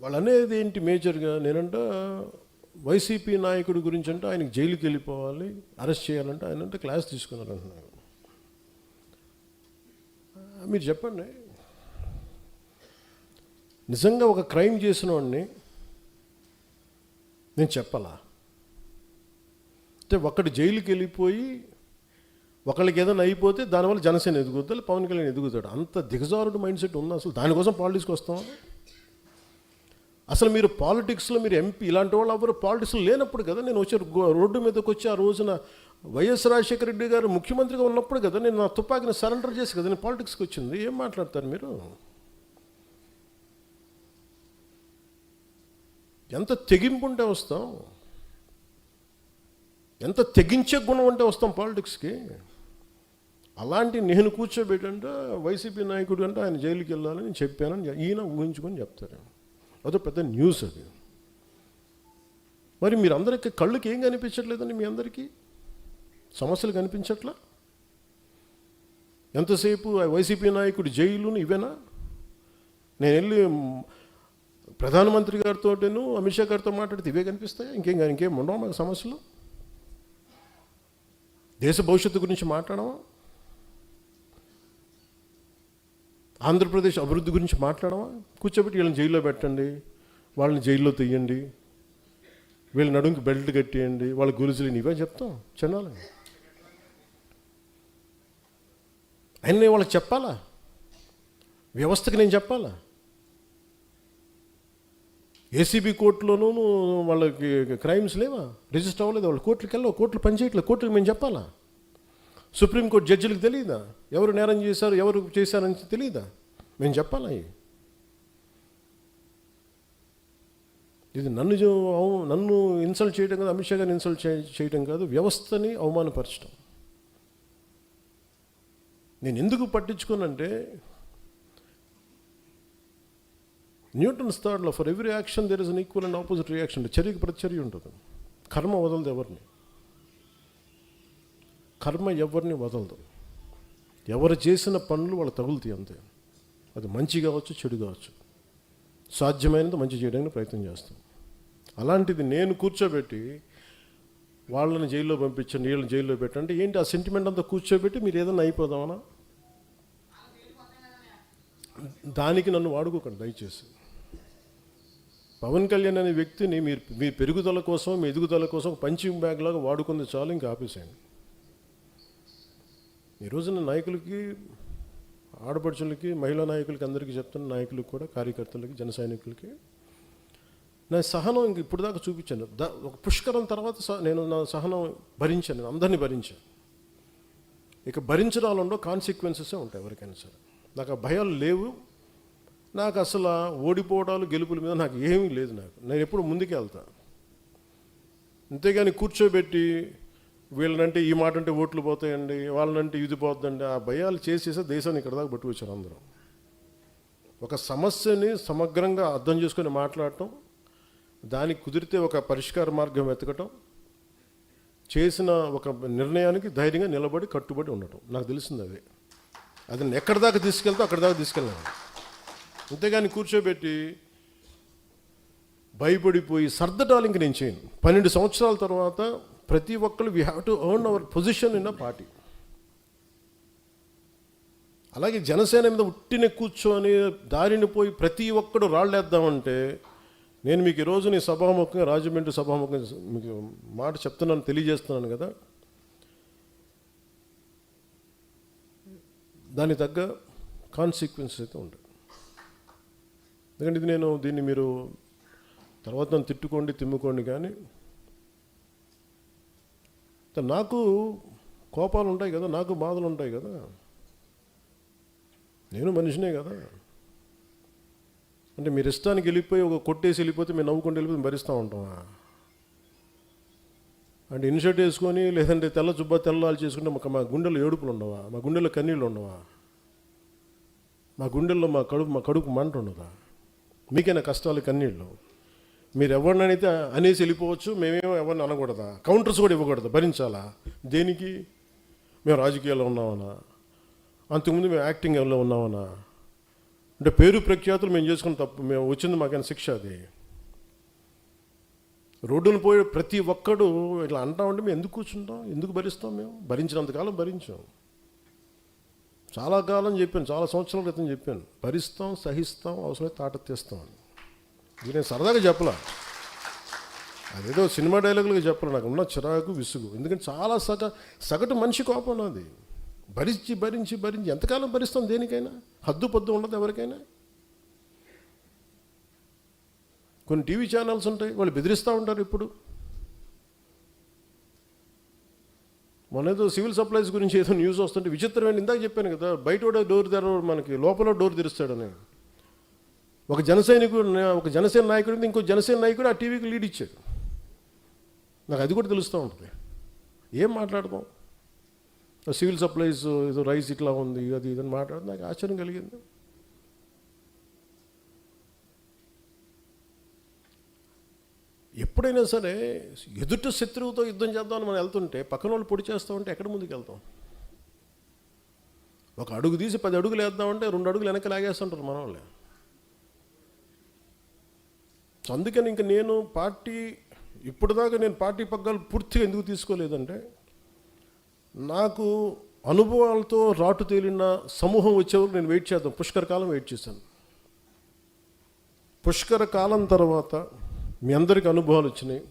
వాళ్ళు అనేది ఏంటి మేజర్గా, నేనంట వైసీపీ నాయకుడి గురించి అంటే ఆయనకి జైలుకి వెళ్ళిపోవాలి, అరెస్ట్ చేయాలంటే ఆయన అంటే క్లాస్ తీసుకున్నారు అంటున్నారు. మీరు చెప్పండి, నిజంగా ఒక క్రైమ్ చేసిన వాడిని నేను చెప్పాలా? అంటే ఒకటి జైలుకి వెళ్ళిపోయి ఒకళ్ళకి ఏదైనా అయిపోతే దానివల్ల జనసేన ఎదుగుతాడు, పవన్ కళ్యాణ్ ఎదుగుతాడు. అంత దిగజారుడు మైండ్ సెట్ ఉందా అసలు? దానికోసం పాలిటిక్స్కి వస్తాం? అసలు మీరు పాలిటిక్స్లో మీరు ఎంపీ ఇలాంటి వాళ్ళు ఎవరు పాలిటిక్స్లో లేనప్పుడు కదా నేను వచ్చి రోడ్డు మీదకి వచ్చి ఆ రోజున వైఎస్ రాజశేఖర రెడ్డి గారు ముఖ్యమంత్రిగా ఉన్నప్పుడు కదా నేను నా తుపాకీని సరెండర్ చేసి కదా నేను పాలిటిక్స్కి వచ్చింది. ఏం మాట్లాడతారు మీరు? ఎంత తెగింపు ఉంటే వస్తాం, ఎంత తెగించే గుణం ఉంటే వస్తాం పాలిటిక్స్కి. అలాంటి నేను కూర్చోబెట్టంటే వైసీపీ నాయకుడు అంటే ఆయన జైలుకి వెళ్ళాలని చెప్పానని ఈయన ఊహించుకొని చెప్తారు. అదో పెద్ద న్యూస్ అది. మరి మీరు అందరికీ కళ్ళుకి ఏం కనిపించట్లేదండి? మీ అందరికీ సమస్యలు కనిపించట్లా? ఎంతసేపు వైసీపీ నాయకుడు జైలును ఇవేనా? నేను వెళ్ళి ప్రధానమంత్రి గారితోటేను అమిత్ షా గారితో మాట్లాడితే ఇవే కనిపిస్తాయా? ఇంకేం ఉండవు మాకు సమస్యలు? దేశ భవిష్యత్తు గురించి మాట్లాడమా? ఆంధ్రప్రదేశ్ అభివృద్ధి గురించి మాట్లాడమా? కూర్చోబెట్టి వీళ్ళని జైల్లో పెట్టండి, వాళ్ళని జైల్లో తీయండి, వీళ్ళ నడుంకి బెల్ట్ కట్టేయండి, వాళ్ళ గురుజులు ఇవే చెప్తాం చెన్నాలి. అయినా నేను వాళ్ళకి చెప్పాలా? వ్యవస్థకి నేను చెప్పాలా? ఏసీబీ కోర్టులోనూ వాళ్ళకి క్రైమ్స్ లేవా? రిజిస్టర్ అవ్వలేదు, వాళ్ళు కోర్టులకు వెళ్ళవు, కోర్టులు పనిచేయట్లేదు, కోర్టులకు మేము చెప్పాలా? సుప్రీంకోర్టు జడ్జిలకు తెలియదా ఎవరు నేరం చేశారు, ఎవరు చేశారని తెలియదా? మేము చెప్పాలా? ఇది నన్ను ఇన్సల్ట్ చేయడం కాదు, అమిత్ షా గారిని ఇన్సల్ట్ చేయడం కాదు, వ్యవస్థని అవమానపరచడం. నేను ఎందుకు పట్టించుకోనంటే Newton's third law, for every action there is an equal and opposite reaction. చర్యకి ప్రతిచర్య ఉంటుంది. కర్మ వదలదు ఎవరిని, కర్మ ఎవరిని వదలదు. ఎవరు చేసిన పనులు వాళ్ళు తగులుతాయి అంతే. అది మంచి కావచ్చు, చెడు కావచ్చు. సాధ్యమైనంత మంచి చేయడానికి ప్రయత్నం చేస్తాం. అలాంటిది నేను కూర్చోబెట్టి వాళ్ళని జైల్లో పంపించండి, వీళ్ళని జైల్లో పెట్టండి ఏంటి? ఆ సెంటిమెంట్ అంతా కూర్చోబెట్టి మీరు ఏదైనా అయిపోదామనా? దానికి నన్ను వాడుకోకండి దయచేసి. పవన్ కళ్యాణ్ అనే వ్యక్తిని మీ పెరుగుదల కోసం, మీ ఎదుగుదల కోసం పంచింగ్ బ్యాగ్ లాగా వాడుకుంది చాలు, ఇంకా ఆపేసేయండి. ఈ రోజున నాయకులకి, ఆడపడుచులకి, మహిళా నాయకులకి, అందరికీ చెప్తున్న నాయకులకు కూడా, కార్యకర్తలకి, జన సైనికులకి నా సహనం ఇంక ఇప్పుడు దాకా చూపించాను. ఒక పుష్కరం తర్వాత నేను నా సహనం భరించాను, నేను అందరినీ భరించాను. ఇక భరించడాలలో కాన్సిక్వెన్సెసే ఉంటాయి ఎవరికైనా సరే. నాకు ఆ భయాలు లేవు. నాకు అసలు ఓడిపోవడాలు, గెలుపుల మీద నాకు ఏమీ లేదు. నేను ఎప్పుడు ముందుకే వెళ్తాను. అంతేగాని కూర్చోబెట్టి వీళ్ళనంటే ఈ మాట అంటే ఓట్లు పోతాయండి, వాళ్ళనంటే ఇది పోతుందండి, ఆ భయాలు చేసేసే దేశాన్ని ఇక్కడ దాకా పట్టుకొచ్చారు అందరూ. ఒక సమస్యని సమగ్రంగా అర్థం చేసుకొని మాట్లాడటం, దానికి కుదిరితే ఒక పరిష్కార మార్గం వెతకటం, చేసిన ఒక నిర్ణయానికి ధైర్యంగా నిలబడి కట్టుబడి ఉండటం నాకు తెలిసింది. అది నేను ఎక్కడి దాకా తీసుకెళ్తా అక్కడి దాకా తీసుకెళ్ళాను. అంతేగాని కూర్చోబెట్టి భయపడిపోయి సర్దటాలు ఇంక నేను చేయను. 12 సంవత్సరాల తర్వాత ప్రతి ఒక్కరు we have to earn our position in a party. అలాగే జనసేన మీద ఉట్టిన కూర్చొని దారిని పోయి ప్రతి ఒక్కడు రాళ్ళేద్దామంటే, నేను మీకు ఈరోజు నీ సభాముఖంగా, రాజమండ్రి సభాముఖంగా మీకు మాట చెప్తున్నాను, తెలియజేస్తున్నాను కదా, దానికి తగ్గ కాన్సిక్వెన్సెస్ అయితే ఉంటాయి. ఎందుకంటే ఇది దీన్ని మీరు తర్వాత నన్ను తిట్టుకోండి, తిమ్ముకోండి, కానీ నాకు కోపాలు ఉంటాయి కదా, నాకు బాధలు ఉంటాయి కదా, నేను మనిషినే కదా. అంటే మీరు ఇష్టానికి వెళ్ళిపోయి ఒక కొట్టేసి వెళ్ళిపోతే మీరు నవ్వుకుంటూ వెళ్ళిపోతే భరిస్తూ ఉంటామా? అంటే ఇన్షర్ట్ వేసుకొని లేదంటే తెల్ల జుబ్బా తెల్లాలు చేసుకుంటే మా గుండెల్లో ఏడుపులు ఉండవా? మా గుండెల్లో కన్నీళ్ళు ఉండవా? మా గుండెల్లో మా కడుపు మంట ఉండదా? మీకైనా కష్టాలు, కన్నీళ్ళు? మీరు ఎవరినైతే అనేసి వెళ్ళిపోవచ్చు, మేమేమో ఎవరిని అనకూడదా? కౌంటర్స్ కూడా ఇవ్వకూడదు, భరించాలా? దేనికి? మేము రాజకీయాల్లో ఉన్నామన్నా? అంతకుముందు మేము యాక్టింగ్లో ఉన్నామన్నా? అంటే పేరు ప్రఖ్యాతులు మేము చేసుకున్న తప్పు, మేము వచ్చింది మాకైనా శిక్ష అది. రోడ్డును పోయి ప్రతి ఒక్కడు ఇట్లా అంటా ఉంటే మేము ఎందుకు కూర్చుంటాం, ఎందుకు భరిస్తాం? మేము భరించినంతకాలం భరించాం. చాలా కాలం చెప్పాను, చాలా సంవత్సరాల క్రితం చెప్పాను, భరిస్తాం, సహిస్తాం, అవసరమైతే తాట తీస్తాం అని. ఇది నేను సరదాగా చెప్పలా, అదేదో సినిమా డైలాగులుగా చెప్పలే. నాకు ఉన్న చిరాకు, విసుగు. ఎందుకంటే చాలా సగటు మనిషి కోపం నాది. భరించి భరించి భరించి ఎంతకాలం భరిస్తాం? దేనికైనా హద్దు పొద్దు ఉండదు ఎవరికైనా. కొన్ని టీవీ ఛానల్స్ ఉంటాయి, వాళ్ళు బెదిరిస్తూ ఉంటారు. ఇప్పుడు మొన్నేదో సివిల్ సప్లైస్ గురించి ఏదో న్యూస్ వస్తుంటే విచిత్రమైన, ఇందాక చెప్పాను కదా, బయట కూడా డోర్ తెరవడు, మనకి లోపల డోర్ తెరుస్తాడని. ఒక జనసేన నాయకుడు ఇంకో జనసేన నాయకుడు ఆ టీవీకి లీడ్ ఇచ్చాడు. నాకు అది కూడా తెలుస్తూ ఉంటుంది. ఏం మాట్లాడదాం? సివిల్ సప్లైస్ ఏదో రైస్ ఇట్లా ఉంది, అది ఇదని మాట్లాడితే నాకు ఆశ్చర్యం కలిగింది. ఎప్పుడైనా సరే ఎదుటి శత్రువుతో యుద్ధం చేద్దామని మనం వెళ్తుంటే పక్కన వాళ్ళు పొడి చేస్తూ ఉంటే ఎక్కడ ముందుకు వెళ్తాం? ఒక అడుగు తీసి 10 అడుగులు వేద్దామంటే 2 అడుగులు వెనక్కి లాగేస్తుంటారు మన వాళ్ళే. అందుకని ఇంక నేను ఇప్పటిదాకా నేను పార్టీ పగ్గాలు పూర్తిగా ఎందుకు తీసుకోలేదంటే, నాకు అనుభవాలతో రాటు తేలిన సమూహం వచ్చేవరకు నేను వెయిట్ చేద్దాం. పుష్కర కాలం వెయిట్ చేశాను. పుష్కర కాలం తర్వాత మీ అందరికీ అనుభవాలు వచ్చినాయి.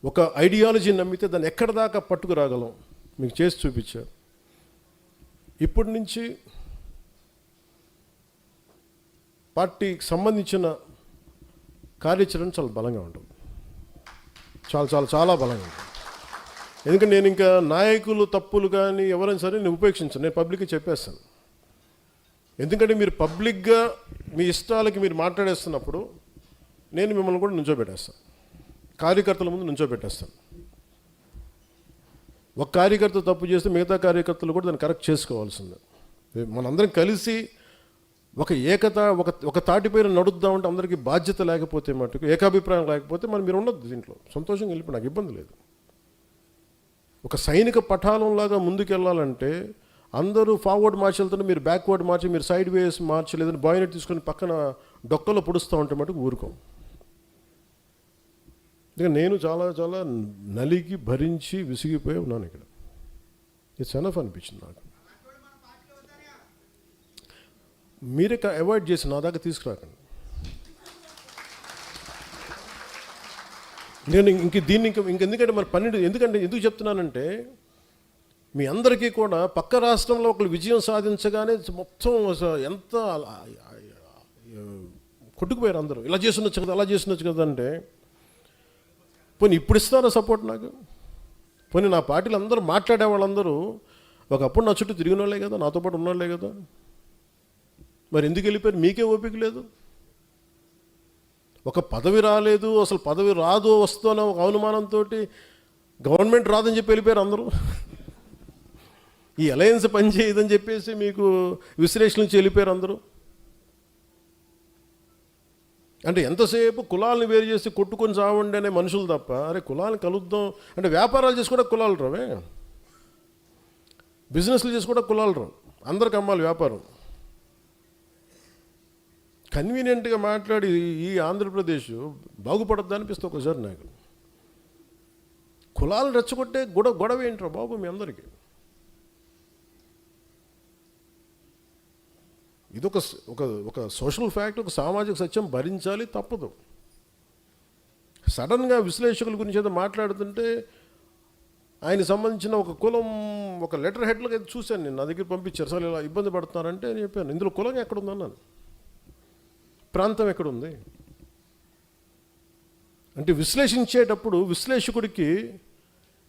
ఒక ఐడియాలజీ నమ్మితే దాన్ని ఎక్కడి దాకా పట్టుకురాగలం మీకు చేసి చూపించారు. ఇప్పటి నుంచి పార్టీకి సంబంధించిన కార్యాచరణ చాలా బలంగా ఉంటుంది. చాలా చాలా చాలా బలంగా ఉంటుంది. ఎందుకంటే నేను ఇంకా నాయకులు తప్పులు కానీ ఎవరైనా సరే నేను ఉపేక్షించాను. నేను పబ్లిక్గా చెప్పేస్తాను. ఎందుకంటే మీరు పబ్లిక్గా మీ ఇష్టాలకి మీరు మాట్లాడేస్తున్నప్పుడు నేను మిమ్మల్ని కూడా నుంచోబెట్టేస్తాను, కార్యకర్తల ముందు నుంచోబెట్టేస్తాను. ఒక కార్యకర్త తప్పు చేస్తే మిగతా కార్యకర్తలు కూడా దాన్ని కరెక్ట్ చేసుకోవాల్సిందే. మనందరం కలిసి ఒక తాటిపైన నడుద్దామంటే అందరికీ బాధ్యత లేకపోతే, మటుకు ఏకాభిప్రాయం లేకపోతే మీరు ఉండొద్దు దీంట్లో. సంతోషంగా వెళ్ళిపోయి నాకు ఇబ్బంది లేదు. ఒక సైనిక పఠాలంలాగా ముందుకెళ్ళాలంటే అందరూ ఫార్వర్డ్ మార్చి వెళ్తుంటే మీరు బ్యాక్వర్డ్ మార్చి, మీరు సైడ్ వేస్ మార్చి, లేదని బాయినెట్ తీసుకొని పక్కన డొక్కలో పొడుస్తూ ఉంటే మటుకు ఊరుకోం. నేను చాలా చాలా నలిగి భరించి విసిగిపోయి ఉన్నాను. ఇక్కడ ఇట్స్ ఎనఫ్ అనిపించింది నాకు. మీరే అవాయిడ్ చేసి నా దాకా తీసుకురాకండి. నేను ఎందుకంటే మరి 12 ఎందుకు చెప్తున్నానంటే, మీ అందరికీ కూడా పక్క రాష్ట్రంలో ఒకరు విజయం సాధించగానే మొత్తం ఎంత కొట్టుకుపోయారు అందరూ. ఇలా చేస్తుండొచ్చు కదా, అలా చేస్తుండొచ్చు కదా అంటే, పోనీ ఇప్పుడు ఇస్తారా సపోర్ట్ నాకు? పోనీ నా పార్టీలు అందరూ మాట్లాడే వాళ్ళందరూ ఒకప్పుడు నా చుట్టూ తిరిగిన వాళ్ళే కదా, నాతో పాటు ఉన్నవాళ్ళే కదా. మరి ఎందుకు వెళ్ళిపోయారు? మీకే ఓపిక లేదు. ఒక పదవి రాలేదు, అసలు పదవి రాదు వస్తుందో ఒక అనుమానంతో గవర్నమెంట్ రాదని చెప్పి వెళ్ళిపోయారు అందరూ. ఈ అలయన్స్ పనిచేయదని చెప్పేసి మీకు విశ్లేషణ నుంచి వెళ్ళిపోయారు అందరూ. అంటే ఎంతసేపు కులాలను వేరు చేసి కొట్టుకొని చావండి అనే మనుషులు తప్ప, అరే కులాలను కలుద్దాం అంటే, వ్యాపారాలు చేసి కూడా కులాలు రావే, బిజినెస్లు చేసి కూడా కులాలు రావు, అందరికి అమ్మాలి వ్యాపారం. కన్వీనియంట్గా మాట్లాడి ఈ ఆంధ్రప్రదేశ్ బాగుపడద్దు అనిపిస్తుంది ఒకసారి నాకు. కులాలు రెచ్చగొట్టే గొడవ ఏంట్రా బాబు మీ అందరికీ? ఇది ఒక సోషల్ ఫ్యాక్ట్, ఒక సామాజిక సత్యం, భరించాలి, తప్పదు. సడన్గా విశ్లేషకుల గురించి ఏదో మాట్లాడుతుంటే ఆయనకు సంబంధించిన ఒక కులం ఒక లెటర్ హెడ్లకు అయితే చూశాను నేను, నా దగ్గర పంపించారు. అసలు ఇలా ఇబ్బంది పడుతున్నారంటే నేను చెప్పాను, ఇందులో కులం ఎక్కడుందన్నాను, ప్రాంతం ఎక్కడుంది అంటే. విశ్లేషించేటప్పుడు విశ్లేషకుడికి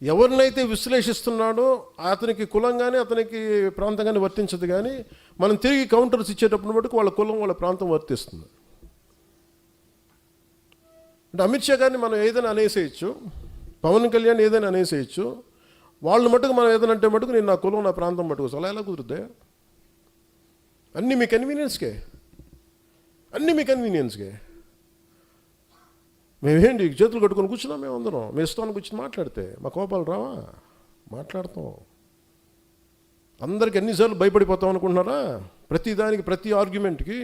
ఎవరినైతే విశ్లేషిస్తున్నాడో అతనికి కులం కానీ అతనికి ప్రాంతం కానీ వర్తించదు. కానీ మనం తిరిగి కౌంటర్స్ ఇచ్చేటప్పుడు మటుకు వాళ్ళ కులం వాళ్ళ ప్రాంతం వర్తిస్తుంది. అంటే అమిత్ షా గారిని మనం ఏదైనా అనేసేయచ్చు, పవన్ కళ్యాణ్ ఏదైనా అనేసేయచ్చు, వాళ్ళు మటుకు మనం ఏదైనా అంటే మటుకు నేను నా కులం నా ప్రాంతం మటుకు అలా ఎలా కుదురుద్దే? అన్నీ మీ కన్వీనియన్స్కే, అన్నీ మీ కన్వీనియన్స్కే. మేమేంటి చేతులు కట్టుకొని కూర్చున్నాం? మేము అందరం మీ ఇష్టానికి కూర్చొని మాట్లాడితే మా కోపాలు రావా? మాట్లాడతాం. అందరికి ఎన్నిసార్లు భయపడిపోతాం అనుకుంటున్నారా? ప్రతి ప్రతి ఆర్గ్యుమెంట్కి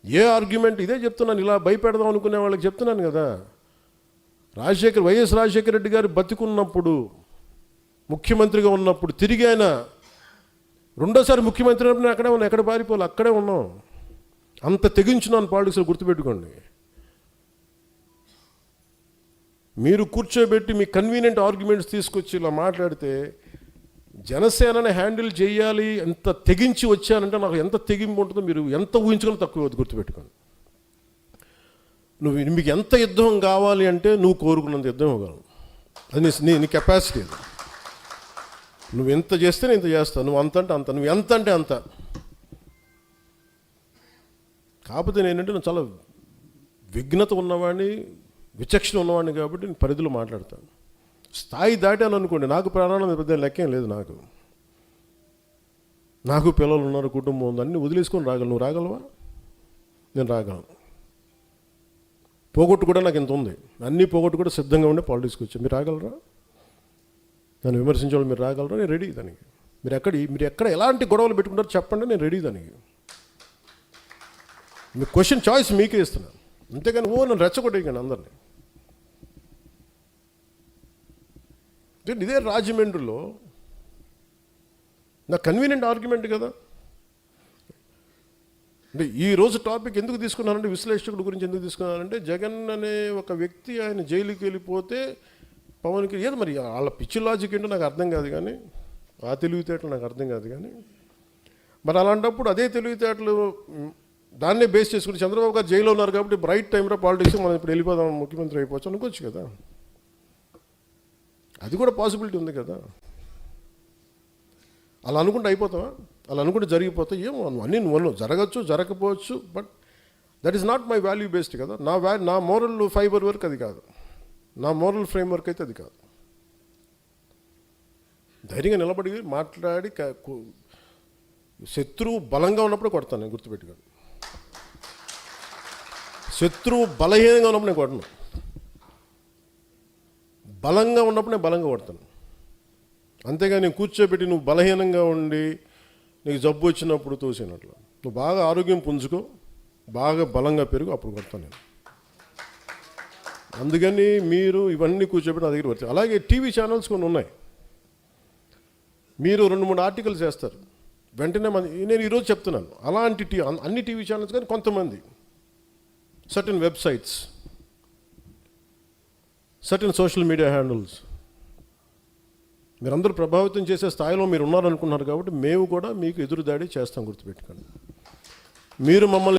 ఏ ఆర్గ్యుమెంట్ ఇదే చెప్తున్నాను, ఇలా భయపెడదాం అనుకునే వాళ్ళకి చెప్తున్నాను కదా. వైఎస్ రాజశేఖర రెడ్డి గారు బతికున్నప్పుడు, ముఖ్యమంత్రిగా ఉన్నప్పుడు, తిరిగి ఆయన రెండోసారి ముఖ్యమంత్రి అయినప్పుడు అక్కడే ఉన్నాం, ఎక్కడ పారిపోవాలి, అక్కడే ఉన్నాం. అంత తెగించున్నాను పాలిటిక్స్లో, గుర్తుపెట్టుకోండి. మీరు కూర్చోబెట్టి మీ కన్వీనియంట్ ఆర్గ్యుమెంట్స్ తీసుకొచ్చి ఇలా మాట్లాడితే జనసేనని హ్యాండిల్ చేయాలి, ఎంత తెగించి వచ్చానంటే నాకు ఎంత తెగింపు ఉంటుందో మీరు ఎంత ఊహించుకుని తక్కువ, గుర్తుపెట్టుకోండి. మీకు ఎంత యుద్ధం కావాలి అంటే నువ్వు కోరుకున్నంత యుద్ధం ఇవ్వగలవు, అది నీ కెపాసిటీ. అది నువ్వు ఎంత చేస్తే నేను ఇంత చేస్తాను, నువ్వు అంత అంటే అంత, నువ్వు ఎంత అంటే అంత. కాకపోతే నేనంటే నేను చాలా విఘ్నత ఉన్నవాడిని, విచక్షణ ఉన్నవాడిని కాబట్టి నేను పరిధిలో మాట్లాడతాను. స్థాయి దాటాను అనుకోండి, నాకు ప్రాణాల మీద పెద్ద లెక్కేం లేదు. నాకు పిల్లలు ఉన్నారు, కుటుంబం ఉంది, అన్నీ వదిలేసుకొని రాగలను. నువ్వు రాగలవా? నేను రాగలను. పోగొట్టు కూడా నాకు ఇంత ఉంది, అన్నీ పోగొట్టు కూడా సిద్ధంగా ఉండే పాలిటిక్స్కి వచ్చా. మీరు రాగలరా? నన్ను విమర్శించేవాళ్ళు మీరు రాగలరా? నేను రెడీ దానికి. మీరు ఎక్కడ ఎలాంటి గొడవలు పెట్టుకుంటారో చెప్పండి, నేను రెడీ దానికి. మీ క్వశ్చన్ చాయిస్ మీకే ఇస్తున్నాను, అంతేగాని నన్ను రెచ్చగొట్టేయకండి అందరినీ. ఇదే రాజమండ్రిలో నా కన్వీనియంట్ ఆర్గ్యుమెంట్ కదా. అంటే ఈరోజు టాపిక్ ఎందుకు తీసుకున్నానంటే, విశ్లేషకుడి గురించి ఎందుకు తీసుకున్నానంటే, జగన్ అనే ఒక వ్యక్తి ఆయన జైలుకి వెళ్ళిపోతే పవన్కి ఏదో మరి వాళ్ళ పిచ్చి లాజిక్ ఏంటో నాకు అర్థం కాదు, కానీ ఆ తెలివితేటలు నాకు అర్థం కాదు. కానీ మరి అలాంటప్పుడు అదే తెలివితేటలు దాన్నే బేస్ చేసుకుని చంద్రబాబు గారు జైల్లో ఉన్నారు కాబట్టి రైట్ టైంలో పాలిటిక్స్ మనం ఇప్పుడు వెళ్ళిపోదాం, ముఖ్యమంత్రి అయిపోవచ్చు అనుకోవచ్చు కదా. అది కూడా పాసిబిలిటీ ఉంది కదా. అలా అనుకుంటే అయిపోతావా? అలా అనుకుంటే జరిగిపోతావు? ఏమో అన్నీ నువ్వు జరగచ్చు, జరగకపోవచ్చు, but that is not my value based కదా. నా మోరల్ ఫైబర్ వర్క్ అది కాదు, నా మోరల్ ఫ్రేమ్ వర్క్ అయితే అది కాదు. ధైర్యంగా నిలబడి మాట్లాడి శత్రువు బలంగా ఉన్నప్పుడు కొడతాను నేను, గుర్తుపెట్టుకోండి. శత్రువు బలహీనంగా ఉన్నప్పుడు నేను కొడను, బలంగా ఉన్నప్పుడు నేను బలంగా కొడతాను. అంతేగా నేను కూర్చోబెట్టి నువ్వు బలహీనంగా ఉండి నీకు జబ్బు వచ్చినప్పుడు తోసినట్లు, నువ్వు బాగా ఆరోగ్యం పుంజుకో, బాగా బలంగా పెరుగు, అప్పుడు కొడతాను నేను. అందుకని మీరు ఇవన్నీ కూర్చోబెట్టి నా దగ్గర వచ్చాయి. అలాగే టీవీ ఛానల్స్ కొన్ని ఉన్నాయి, మీరు 2-3 ఆర్టికల్స్ చేస్తారు, వెంటనే నేను ఈరోజు చెప్తున్నాను, అలాంటి అన్ని టీవీ ఛానల్స్ కానీ కొంతమంది certain websites, certain social media handles, మీరందరూ ప్రభావితం చేసే స్థాయిలో మీరు ఉన్నారనుకున్నారు కాబట్టి మేము కూడా మీకు ఎదురుదాడి చేస్తాం, గుర్తుపెట్టుకోండి. మీరు మమ్మల్ని